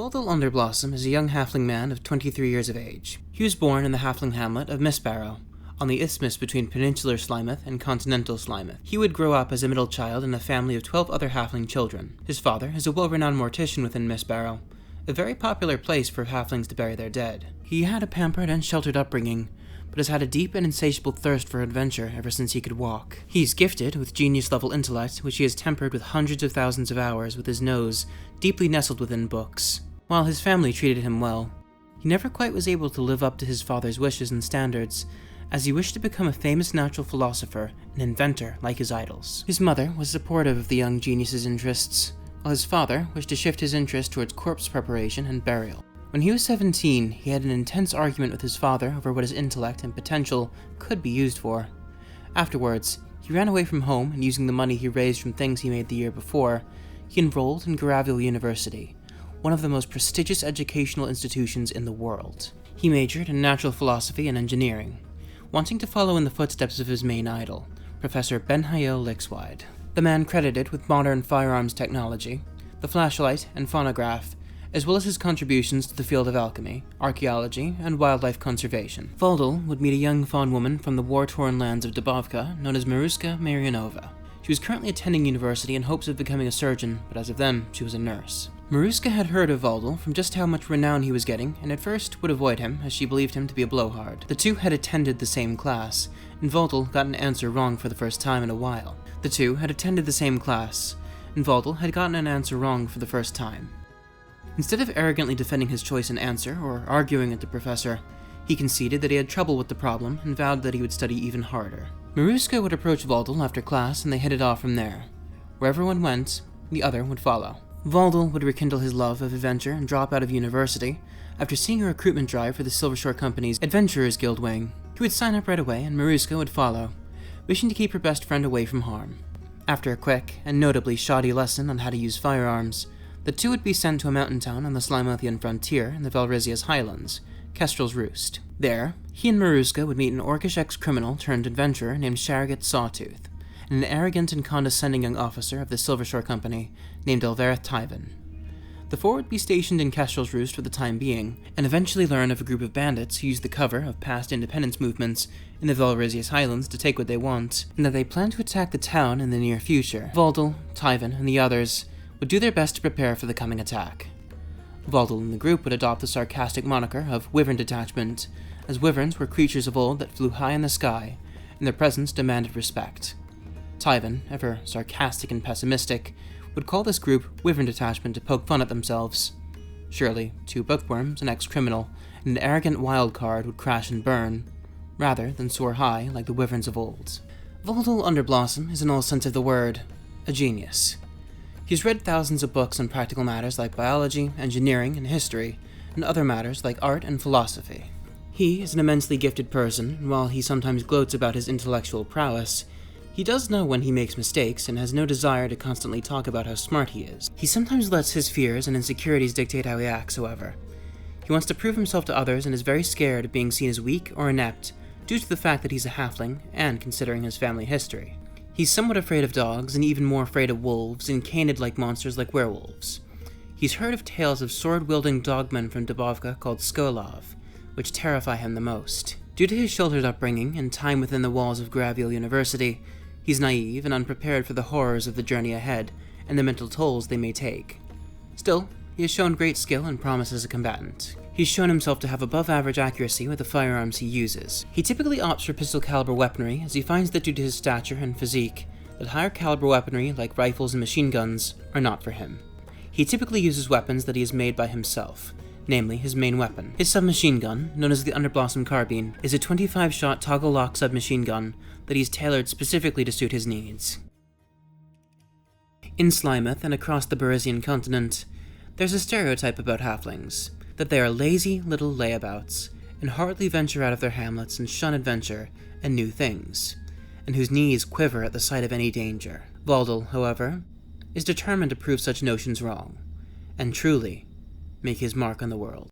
Valdal Underblossom is a young halfling man of 23 years of age. He was born in the halfling hamlet of Mistbarrow, on the isthmus between peninsular Slimeth and continental Slimeth. He would grow up as a middle child in a family of 12 other halfling children. His father is a well-renowned mortician within Mistbarrow, a very popular place for halflings to bury their dead. He had a pampered and sheltered upbringing, but has had a deep and insatiable thirst for adventure ever since he could walk. He's gifted with genius-level intellect, which he has tempered with hundreds of thousands of hours with his nose deeply nestled within books. While his family treated him well, he never quite was able to live up to his father's wishes and standards, as he wished to become a famous natural philosopher and inventor like his idols. His mother was supportive of the young genius's interests, while his father wished to shift his interest towards corpse preparation and burial. When he was 17, he had an intense argument with his father over what his intellect and potential could be used for. Afterwards, he ran away from home, and using the money he raised from things he made the year before, he enrolled in Valdal University, one of the most prestigious educational institutions in the world. He majored in natural philosophy and engineering, wanting to follow in the footsteps of his main idol, Professor Ben-Hail Lixwide, the man credited with modern firearms technology, the flashlight and phonograph, as well as his contributions to the field of alchemy, archaeology, and wildlife conservation. Valdal would meet a young fawn woman from the war-torn lands of Dubovka known as Maruska Maryanova. She was currently attending university in hopes of becoming a surgeon, but as of then, she was a nurse. Maruska had heard of Valdal from just how much renown he was getting, and at first would avoid him, as she believed him to be a blowhard. The two had attended the same class, and Valdal got an answer wrong for the first time in a while. Instead of arrogantly defending his choice and answer, or arguing at the professor, he conceded that he had trouble with the problem and vowed that he would study even harder. Maruska would approach Valdal after class, and they headed off from there. Wherever one went, the other would follow. Valdal would rekindle his love of adventure and drop out of university after seeing a recruitment drive for the Silvershore Company's Adventurers Guild wing. He would sign up right away, and Maruska would follow, wishing to keep her best friend away from harm. After a quick, and notably shoddy lesson on how to use firearms, the two would be sent to a mountain town on the Slimethian frontier in the Valrisia's highlands, Kestrel's Roost. There, he and Maruska would meet an orcish ex-criminal turned adventurer named Shargat Sawtooth, and an arrogant and condescending young officer of the Silvershore Company named Elvereth Tyven. The four would be stationed in Kestrel's Roost for the time being, and eventually learn of a group of bandits who used the cover of past independence movements in the Valrisia's highlands to take what they want, and that they plan to attack the town in the near future. Valdal, Tyven, and the others would do their best to prepare for the coming attack. Valdal and the group would adopt the sarcastic moniker of Wyvern Detachment, as wyverns were creatures of old that flew high in the sky, and their presence demanded respect. Tyven, ever sarcastic and pessimistic, would call this group Wyvern Detachment to poke fun at themselves. Surely, two bookworms, an ex-criminal, and an arrogant wild card would crash and burn, rather than soar high like the wyverns of old. Valdal Underblossom is in all sense of the word a genius. He's read thousands of books on practical matters like biology, engineering, and history, and other matters like art and philosophy. He is an immensely gifted person, and while he sometimes gloats about his intellectual prowess, he does know when he makes mistakes and has no desire to constantly talk about how smart he is. He sometimes lets his fears and insecurities dictate how he acts, however. He wants to prove himself to others and is very scared of being seen as weak or inept due to the fact that he's a halfling and considering his family history. He's somewhat afraid of dogs, and even more afraid of wolves and canid-like monsters like werewolves. He's heard of tales of sword-wielding dogmen from Dubovka called Skolov, which terrify him the most. Due to his sheltered upbringing and time within the walls of Valdal University, he's naive and unprepared for the horrors of the journey ahead and the mental tolls they may take. Still, he has shown great skill and promise as a combatant. He's shown himself to have above-average accuracy with the firearms he uses. He typically opts for pistol-caliber weaponry, as he finds that due to his stature and physique, that higher-caliber weaponry, like rifles and machine guns, are not for him. He typically uses weapons that he has made by himself, namely his main weapon. His submachine gun, known as the Underblossom Carbine, is a 25-shot toggle-lock submachine gun that he's tailored specifically to suit his needs. In Slimeth and across the Barisian continent, there's a stereotype about halflings, that they are lazy little layabouts, and hardly venture out of their hamlets and shun adventure and new things, and whose knees quiver at the sight of any danger. Valdal, however, is determined to prove such notions wrong, and truly make his mark on the world.